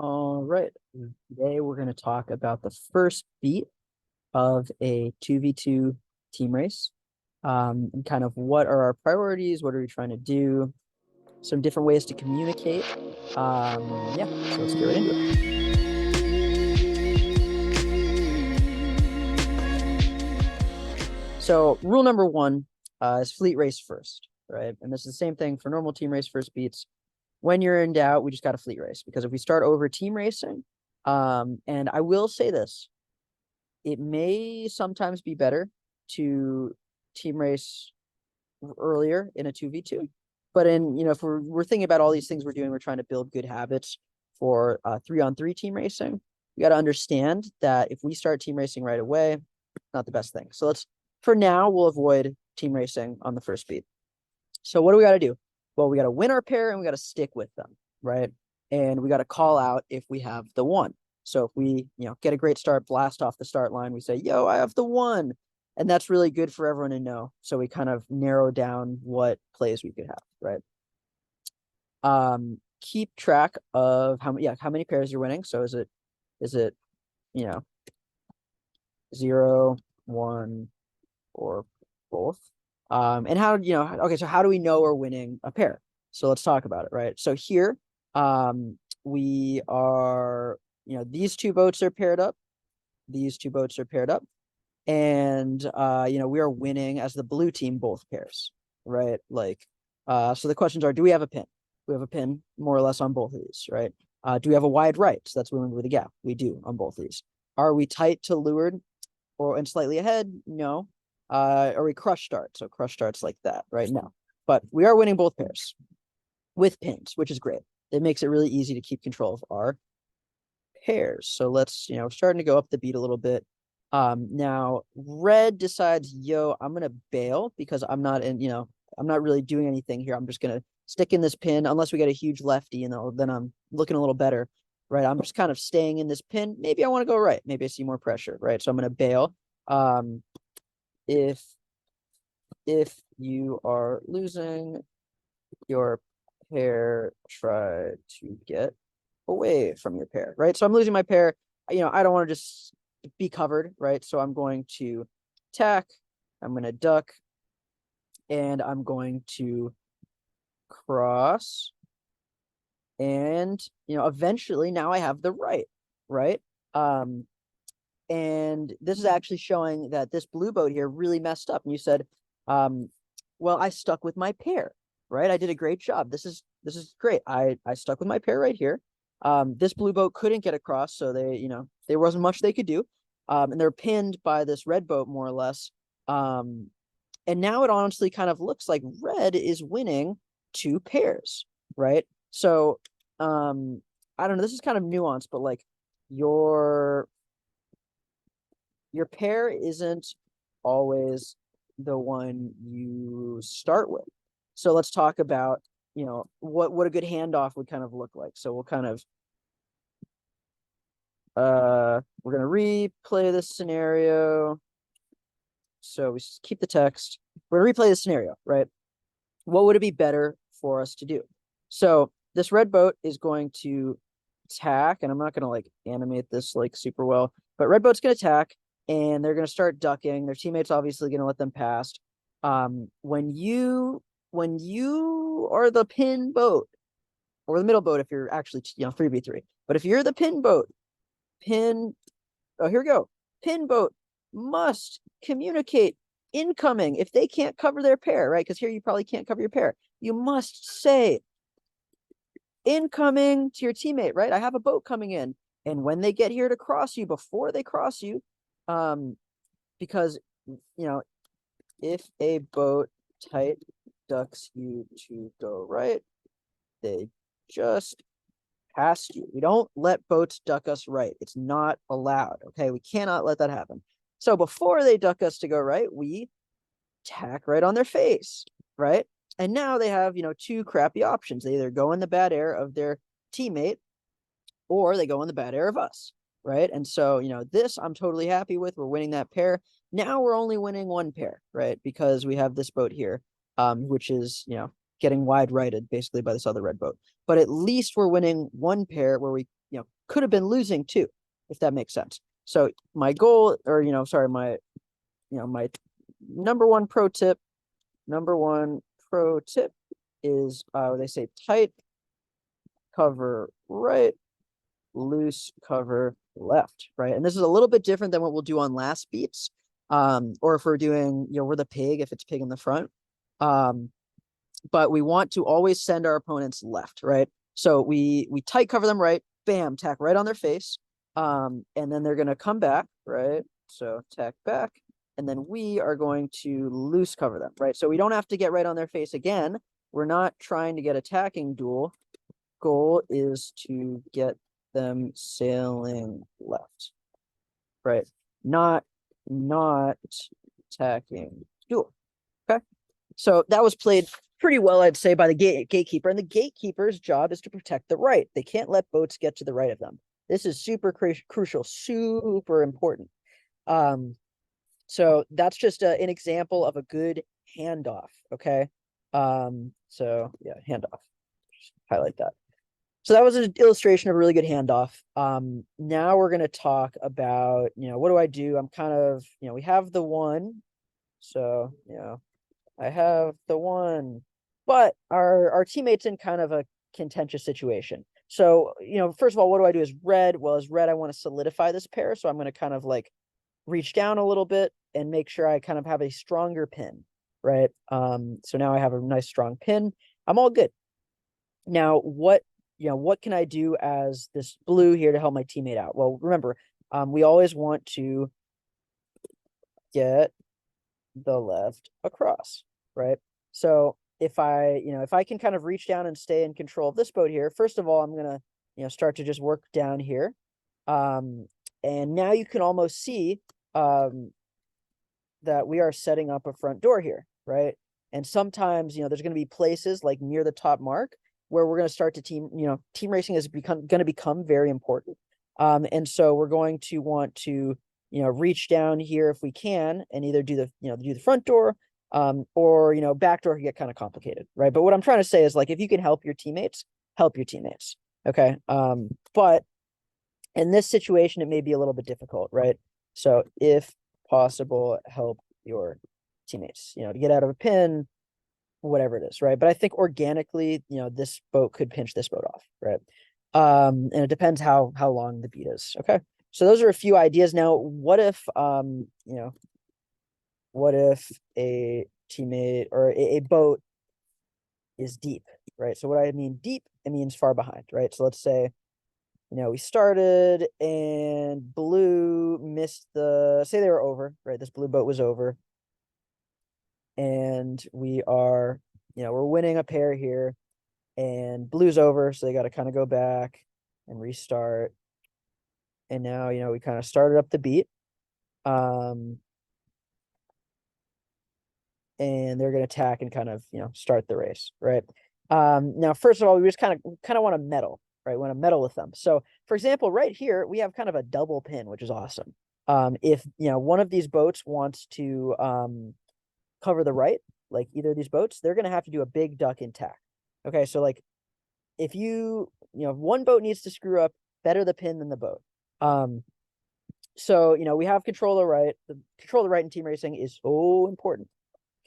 All right. Today we're going to talk about the first beat of a 2v2 team race. And kind of what are our priorities? What are we trying to do? Some different ways to communicate. Yeah, so let's get right into it. So rule number one is fleet race first, right? And this is the same thing for normal team race first beats. When you're in doubt, we just got to fleet race because if we start over team racing, and I will say this, it may sometimes be better to team race earlier in a 2v2. But if we're thinking about all these things we're doing, we're trying to build good habits for 3-on-3 team racing. You got to understand that if we start team racing right away, not the best thing. So for now, we'll avoid team racing on the first beat. So what do we got to do? Well, we got to win our pair and we got to stick with them, right? And we got to call out if we have the one. So if we, get a great start, blast off the start line, we say, yo, I have the one. And that's really good for everyone to know. So we kind of narrow down what plays we could have, right? Keep track of how many pairs you're winning. So is it, 0, 1, or both? And how, okay, so how do we know we're winning a pair? So let's talk about it, right? So here, we are, these two boats are paired up. These two boats are paired up. And, we are winning as the blue team both pairs, right? So the questions are, do we have a pin? We have a pin more or less on both of these, right? Do we have a wide right? So that's winning with a gap. We do on both of these. Are we tight to leeward and slightly ahead? No. Are we crush start? So crush starts like that, right? No. But we are winning both pairs with pins, which is great. It makes it really easy to keep control of our pairs. So let's, starting to go up the beat a little bit. Now red decides, yo, I'm gonna bail because I'm not really doing anything here. I'm just gonna stick in this pin unless we get a huge lefty, then I'm looking a little better, right? I'm just kind of staying in this pin. Maybe I want to go right. Maybe I see more pressure, right? So I'm gonna bail. If you are losing your pair, try to get away from your pair, right? So I'm losing my pair. I don't want to just be covered, right? So I'm going to attack, I'm going to duck, and I'm going to cross. And, eventually now I have the right? And this is actually showing that this blue boat here really messed up. And you said, well, I stuck with my pair, right? I did a great job. This is great. I stuck with my pair right here. This blue boat couldn't get across, so there wasn't much they could do. And they're pinned by this red boat more or less. And now it honestly kind of looks like red is winning 2 pairs, right? So, I don't know, this is kind of nuanced, but like your pair isn't always the one you start with. So let's talk about, what a good handoff would kind of look like. So we'll kind of, we're going to replay this scenario. So we keep the text. We're going to replay the scenario, right? What would it be better for us to do? So this red boat is going to attack, and I'm not going to like animate this like super well, but red boat's going to attack. And they're going to start ducking. Their teammates obviously going to let them pass. When you are the pin boat or the middle boat, if you're actually 3v3, but if you're the pin boat, here we go. Pin boat must communicate incoming if they can't cover their pair, right? Because here you probably can't cover your pair. You must say incoming to your teammate, right? I have a boat coming in, and when they get here to cross you, before they cross you, because if a boat tight ducks you to go right, they just passed you. We don't let boats duck us right. It's not allowed. Okay, we cannot let that happen. So before they duck us to go right, we tack right on their face, right? And now they have 2 crappy options. They either go in the bad air of their teammate or they go in the bad air of us, right? And so, this I'm totally happy with. We're winning that pair. Now we're only winning 1 pair, right? Because we have this boat here, which is, getting wide righted basically by this other red boat. But at least we're winning 1 pair where we could have been losing too, if that makes sense. So my goal, or sorry, my number one pro tip is they say tight cover right, loose cover left, right? And this is a little bit different than what we'll do on last beats. Or if we're doing, we're the pig, if it's pig in the front. But we want to always send our opponents left, right? So we tight cover them right, bam, tack right on their face. And then they're gonna come back, right? So tack back, and then we are going to loose cover them, right? So we don't have to get right on their face again. We're not trying to get attacking duel. Goal is to get them sailing left, right? Not attacking duel. Okay, so that was played pretty well, I'd say, by the gatekeeper, and the gatekeeper's job is to protect the right. They can't let boats get to the right of them. This is super crucial, super important. So that's just an example of a good handoff. Okay, so yeah, handoff. Just highlight that. So that was an illustration of a really good handoff. Now we're going to talk about, what do I do? I'm kind of, we have the one. So, I have the one, but our teammate's in kind of a contentious situation. So, first of all, what do I do as red? Well, as red, I want to solidify this pair. So I'm going to kind of like reach down a little bit and make sure I kind of have a stronger pin, right? So now I have a nice strong pin. I'm all good. Now, what can I do as this blue here to help my teammate out? Well, remember, we always want to get the left across, right? So if I can kind of reach down and stay in control of this boat here, first of all, I'm gonna, start to just work down here. And now you can almost see that we are setting up a front door here, right? And sometimes, there's going to be places like near the top mark where we're going to start to team racing is going to become very important. And so we're going to want to, reach down here if we can and either do the front door, or, back door can get kind of complicated, right? But what I'm trying to say is, like, if you can help your teammates. Okay. But in this situation, it may be a little bit difficult, right? So if possible, help your teammates, to get out of a pin, whatever it is, right? But I think organically, this boat could pinch this boat off, right? And it depends how long the beat is. Okay. So those are a few ideas. Now, what if a teammate or a boat is deep, right? So what I mean deep, it means far behind, right? So let's say, we started and blue missed say they were over, right? This blue boat was over. And we are, we're winning a pair here, and blue's over, so they got to kind of go back and restart. And now, we kind of started up the beat. And they're going to attack and kind of, start the race, right? Now, first of all, we just kind of want to meddle, right? We want to meddle with them. So, for example, right here, we have kind of a double pin, which is awesome. If, one of these boats wants to cover the right, like either of these boats, they're going to have to do a big duck and tack. Okay, so like if one boat needs to screw up, better the pin than the boat. So we have control of the right. The control of the right in team racing is so important.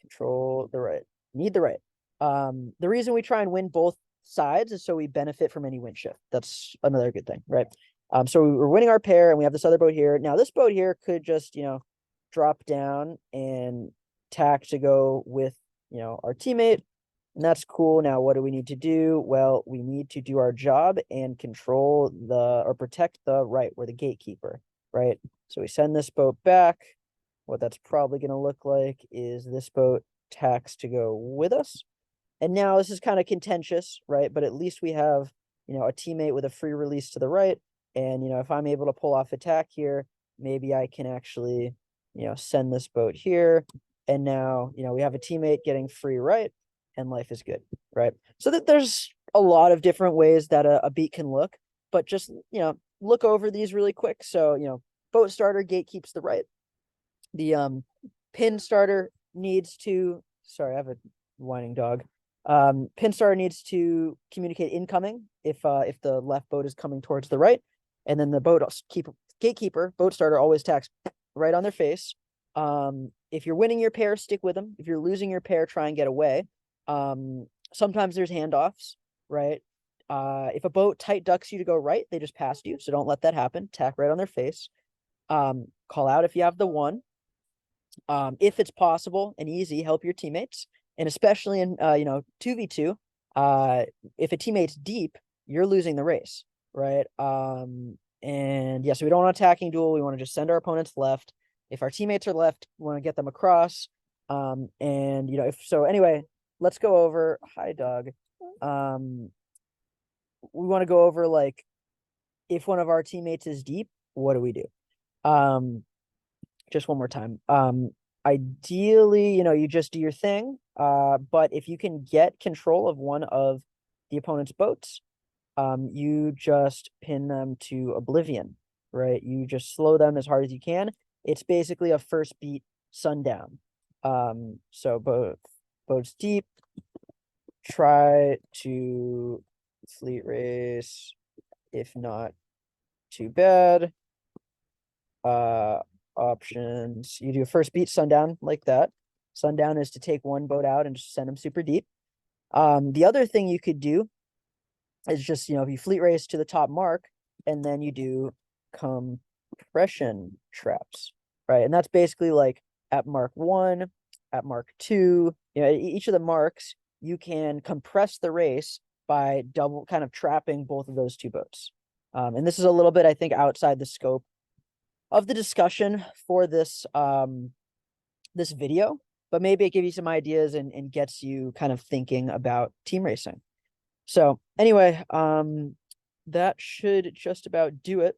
Control the right. Need the right. The reason we try and win both sides is so we benefit from any wind shift. That's another good thing, right? So we're winning our pair, and we have this other boat here. Now this boat here could just drop down and tack to go with our teammate, and that's cool. Now what do we need to do? Well, we need to do our job and control or protect the right. We're the gatekeeper, right? So we send this boat back. What that's probably going to look like is this boat tacks to go with us. And now this is kind of contentious, right? But at least we have a teammate with a free release to the right. And if I'm able to pull off attack here, maybe I can actually send this boat here. And now, we have a teammate getting free right, and life is good, right? So that there's a lot of different ways that a beat can look, but just, look over these really quick. So, boat starter, gate keeps the right. The pin starter needs to, sorry, I have a whining dog. Pin starter needs to communicate incoming if the left boat is coming towards the right, and then the gatekeeper boat starter always tacks right on their face. If you're winning your pair, stick with them. If you're losing your pair, try and get away. Sometimes there's handoffs, right? If a boat tight ducks you to go right, they just passed you, so don't let that happen. Tack right on their face. Call out if you have the one. If it's possible and easy, help your teammates, and especially in 2v2, if a teammate's deep, you're losing the race, right? And yeah, so we don't want attacking duel. We want to just send our opponents left. If our teammates are left, we want to get them across. And if so, anyway, let's go over. Hi, Doug. We want to go over like if one of our teammates is deep, what do we do? Just one more time. Ideally, you just do your thing. But if you can get control of one of the opponent's boats, you just pin them to oblivion, right? You just slow them as hard as you can. It's basically a first beat sundown. So boats deep, try to fleet race. If not, too bad. Options. You do a first beat sundown like that. Sundown is to take one boat out and just send them super deep. The other thing you could do is just, if you fleet race to the top mark and then you do compression traps, right? And that's basically like at mark 1, at mark 2, each of the marks, you can compress the race by double kind of trapping both of those two boats. And this is a little bit, I think, outside the scope of the discussion for this this video, but maybe it gives you some ideas and gets you kind of thinking about team racing. So anyway, that should just about do it